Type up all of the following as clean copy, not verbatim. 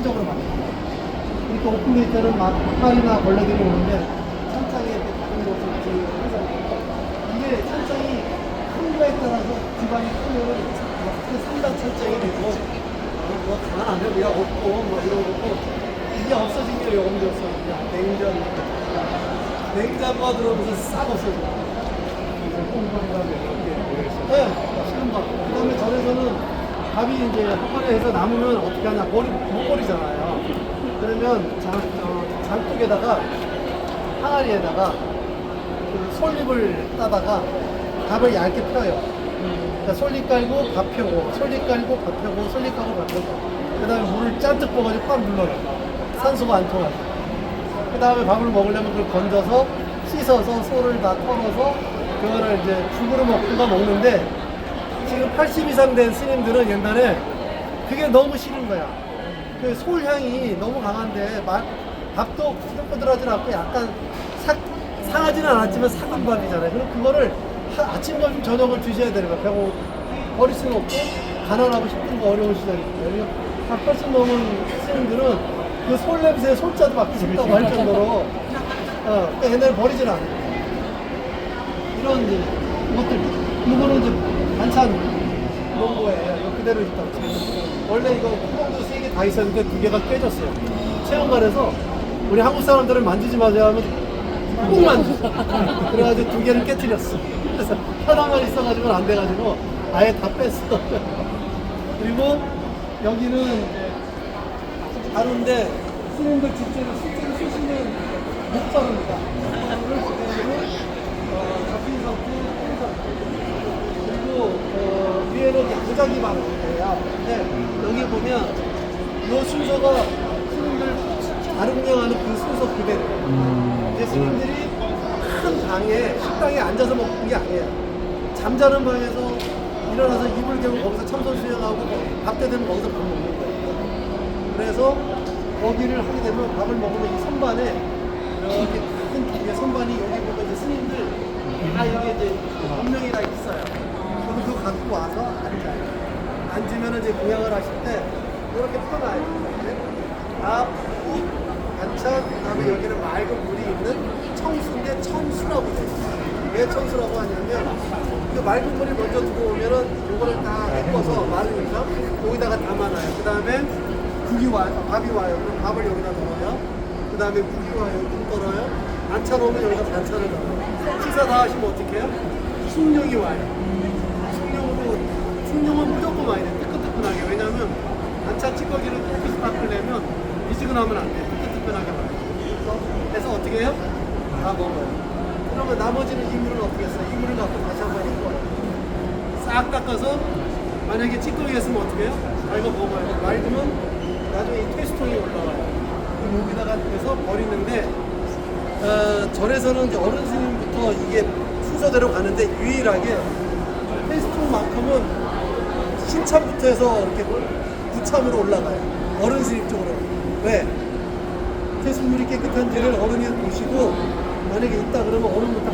천적으로 만듭니다. 이렇게 오픈되어 때는 막 파리나 벌레들이 오는데 천장에 이렇게 작은 것을 항상 이게 천장이 큰 거에 따라서 기반이 크면은 그 3단 천장이 되고 뭐 가만 안 되면 그냥 없고 뭐 이런 거고 이게 없어진 게 언제 없어졌냐 냉장고가 들어오면서 싹 없어져. 네, 식은밥. 그 다음에 절에서는 밥이 이제 한 번에 해서 남으면 어떻게 하냐, 못 버리잖아요. 그러면 장독에다가, 항아리에다가 그 솔잎을 따다가 밥을 얇게 펴요. 그러니까 솔잎 깔고 밥 펴고, 솔잎 깔고 밥 펴고, 솔잎 깔고 밥 펴고. 그 다음에 물을 잔뜩 부어가지고 꽉 눌러요. 산소가 안 통하게. 그 다음에 밥을 먹으려면 그걸 건져서 씻어서 솔을 다 털어서 그거를 이제 죽으로 먹는데 지금 80 이상 된 스님들은 옛날에 그게 너무 싫은 거야. 그 솔향이 너무 강한데 밥도 부들부들하진 않고 약간 상하지는 않았지만 삭은 밥이잖아요. 그럼 그거를 아침, 점심, 저녁을 드셔야 되는 거야. 배고 버릴 수는 없고 가난하고 힘든 거 어려운 시절이거든요. 80 넘은 스님들은 그 솔 냄새에 솔자도 맡기 싫다고 할 정도로 그러니까 옛날에 버리진 않아요. 이런 이제 것들, 이거는 이제 반찬 이런 거예요. 이거 그대로 있다고. 원래 이거 구멍도 3개 다 있었는데 2개가 깨졌어요. 체험관에서 우리 한국 사람들을 만지지 마세요 하면 꼭 만지죠. 그래가지고 2개를 깨뜨렸어. 그래서 하나만 있어가지고는 안 돼가지고 아예 다 뺐어. 그리고 여기는 가루인데 스님들 실제로 쓰시는 목자루입니다. 그리고 위에는 양장이 많은데요. 근데 여기 보면 이 순서가 스님들 아름령하는 그 순서 그대로예요. 이제 스님들이 큰 방에 식당에 앉아서 먹는 게 아니에요. 잠자는 방에서 일어나서 이불 개고 거기서 참선 수행하고 밥때 되면 거기서 밥 먹는 거예요. 그래서 거기를 하게 되면 밥을 먹으면 이 선반에 이렇게 큰 기계 선반이 여기 보면 이제 스님들 다 여기 이제 분명히 다 있어요. 그럼 그거 갖고 와서 앉아요. 앉으면 이제 공양을 하실 때 이렇게 펴놔요. 밥, 국, 반찬, 그 다음에 여기는 맑은 물이 있는 청수인데 청수라고 돼요. 왜 청수라고 하냐면 그 맑은 물이 먼저 들어오면은 이거를 다 섞어서 마르니까 여기다가 담아놔요. 그 다음에 국이 와요. 밥이 와요. 그럼 밥을 여기다 넣어요. 그 다음에 국이 와요. 국 떨어요. 반찬 오면 여기다 반찬을 넣어요. 식사 다 하시면 어떻게 해요? 숭늉이 와요. 숭늉은 무조건 와야 돼요. 뜨끈뜨끈하게. 왜냐면 반찬 찌꺼기를 깨끗이 닦으려면 미지근하면 안 돼요. 뜨끈뜨끈하게 와요. 그래서 어떻게 해요? 다 먹어요. 그러면 나머지는 이물을 어떻게 했어요? 이물을 갖고 다시 한번 헹궈요. 싹 닦아서 만약에 찌꺼기가 있으면 어떻게 해요? 이거 먹어요. 맑으면 나중에 이 퇴수통이 올라와요. 그럼 여기다가 해서 버리는데 절에서는 이제 어른 스님부터 이게 순서대로 가는데 유일하게 퇴수통만큼은 신참부터 해서 이렇게 부참으로 올라가요. 어른 스님 쪽으로. 왜? 퇴수물이 깨끗한지를 어른이 보시고 만약에 있다 그러면 어른부터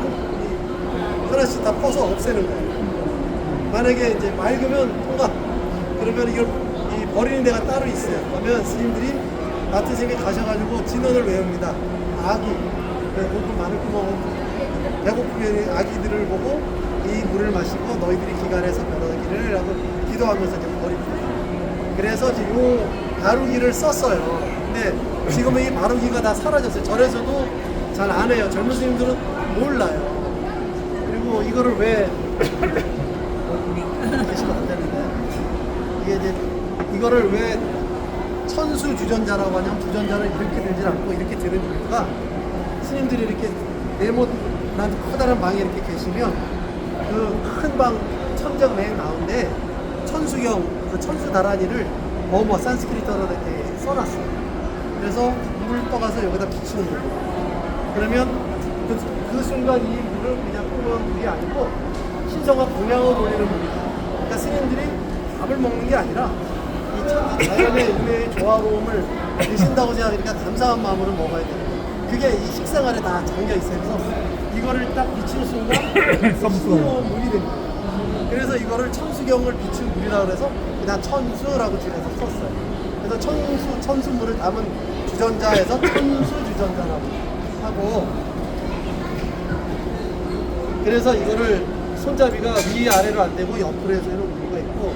하나씩 다 퍼서 없애는 거예요. 만약에 이제 맑으면 통과. 그러면 이걸 버리는 데가 따로 있어요. 그러면 스님들이 같은 생에 가셔가지고 진언을 외웁니다. 아기, 목을 마늘 구멍, 배고프면 아기들을 보고 이 물을 마시고 너희들이 기간에서 변하기를 라고 기도하면서 이제 버립니다. 그래서 이제 요 바루기를 썼어요. 근데 지금은 이 바루기가 다 사라졌어요. 절에서도 잘 안 해요. 젊은 스님들은 몰라요. 그리고 이거를 왜 계시면 안 되는데 이게 이제 이거를 왜 천수 주전자라고 하냐면 주전자를 이렇게 들지 않고 이렇게 드는 이유가 스님들이 이렇게 네모난 커다란 방에 이렇게 계시면 그 큰 방 천장 맨 가운데 천수경, 그 천수 다라니를 산스크리트어로 이렇게 써놨어요. 그래서 물을 떠가서 여기다 비치는 거예요. 그러면 그 순간 이 물을 그냥 뿜은 물이 아니고 신성한 공양을 올리는 물이다. 그러니까 스님들이 밥을 먹는 게 아니라 이 천지 자연의 은혜의 조화로움을 드신다고 생각하니까 감사한 마음으로 먹어야 돼요. 그게 이 식상 안에 다 잠겨 있어요. 그래서 이거를 딱 비치는 순간 신성한 물이 됩니다. 그래서 이거를 천수경을 비춘 물이라고 해서 그냥 천수라고 줄여서 썼어요. 그래서 천수물을 담은 주전자에서 천수 주전자라고 하고, 그래서 이거를 손잡이가 위아래로 안 되고 옆으로 해서 해놓은 이유가 있고,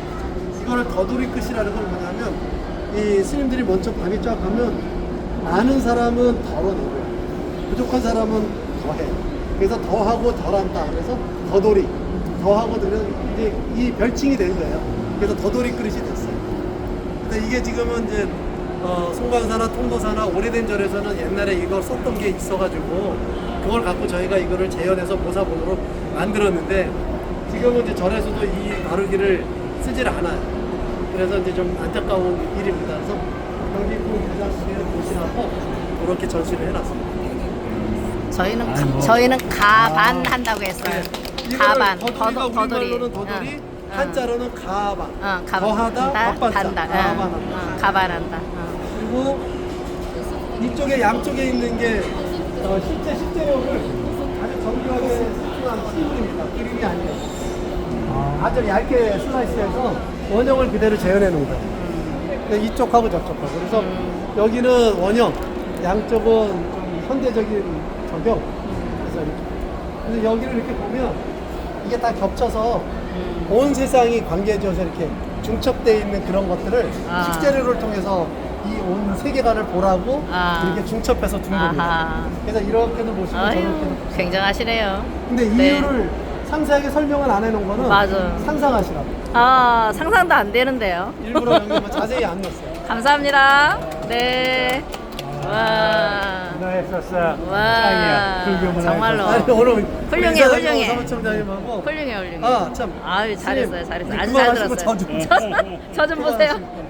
이거를 더돌이 끝이라는 건 뭐냐면, 이 스님들이 먼저 밤이 쫙 가면 많은 사람은 덜어내고요, 부족한 사람은 더해. 그래서 더하고 덜한다. 그래서 더돌이, 더하고 덜은 이제 이 별칭이 된 거예요. 그래서 더돌이 그릇이 됐어요. 근데 이게 지금은 이제 송광사나 통도사나 오래된 절에서는 옛날에 이걸 썼던 게 있어가지고 그걸 갖고 저희가 이거를 재현해서 모사본으로 만들었는데, 지금은 이제 절에서도 이 다루기를 쓰질 않아요. 그래서 이제 좀 안타까운 일입니다. 그래서 경기군 대장실에 보시라고 그렇게 전시를 해놨습니다. 저희는 가반 한다고 했어요. 네. 가반, 더돌이가 더돌이. 우리말로는 더돌이, 한자로는 가반. 가반. 더하다, 바빠다. 가반한다. 가반한다. 그리고 이쪽에 양쪽에 있는 게 실제력을 아주 정교하게 슬픈한 시물입니다. 그림이 아니에요. 아주 얇게 슬라이스해서 원형을 그대로 재현해 놓은 거예요. 이쪽하고 저쪽하고. 그래서 여기는 원형, 양쪽은 좀 현대적인 적용. 그래서 이렇게. 근데 여기를 이렇게 보면 이게 다 겹쳐서 온 세상이 관계지어서 이렇게 중첩되어 있는 그런 것들을 식재료를 통해서 이 온 세계관을 보라고 이렇게 중첩해서 둔 겁니다. 그래서 이렇게도 보시고 저렇게도 보시고. 굉장하시네요. 근데 네. 이유를 상세하게 설명을 안 해놓은 거는 맞아. 상상하시라고. 상상도 안 되는데요. 일부러 여기 뭐 자세히 안 넣었어요. 감사합니다. 네. 와. 문화했었어. 와. 정말로. 아니 오늘 훌륭해, 우리 훌륭해. 사무총장님하고 훌륭해. 아 참. 아유, 잘했어요. 잘했어요. 아주 잘 그만하시고 들었어요. 저 좀. 저 좀 보세요. 네.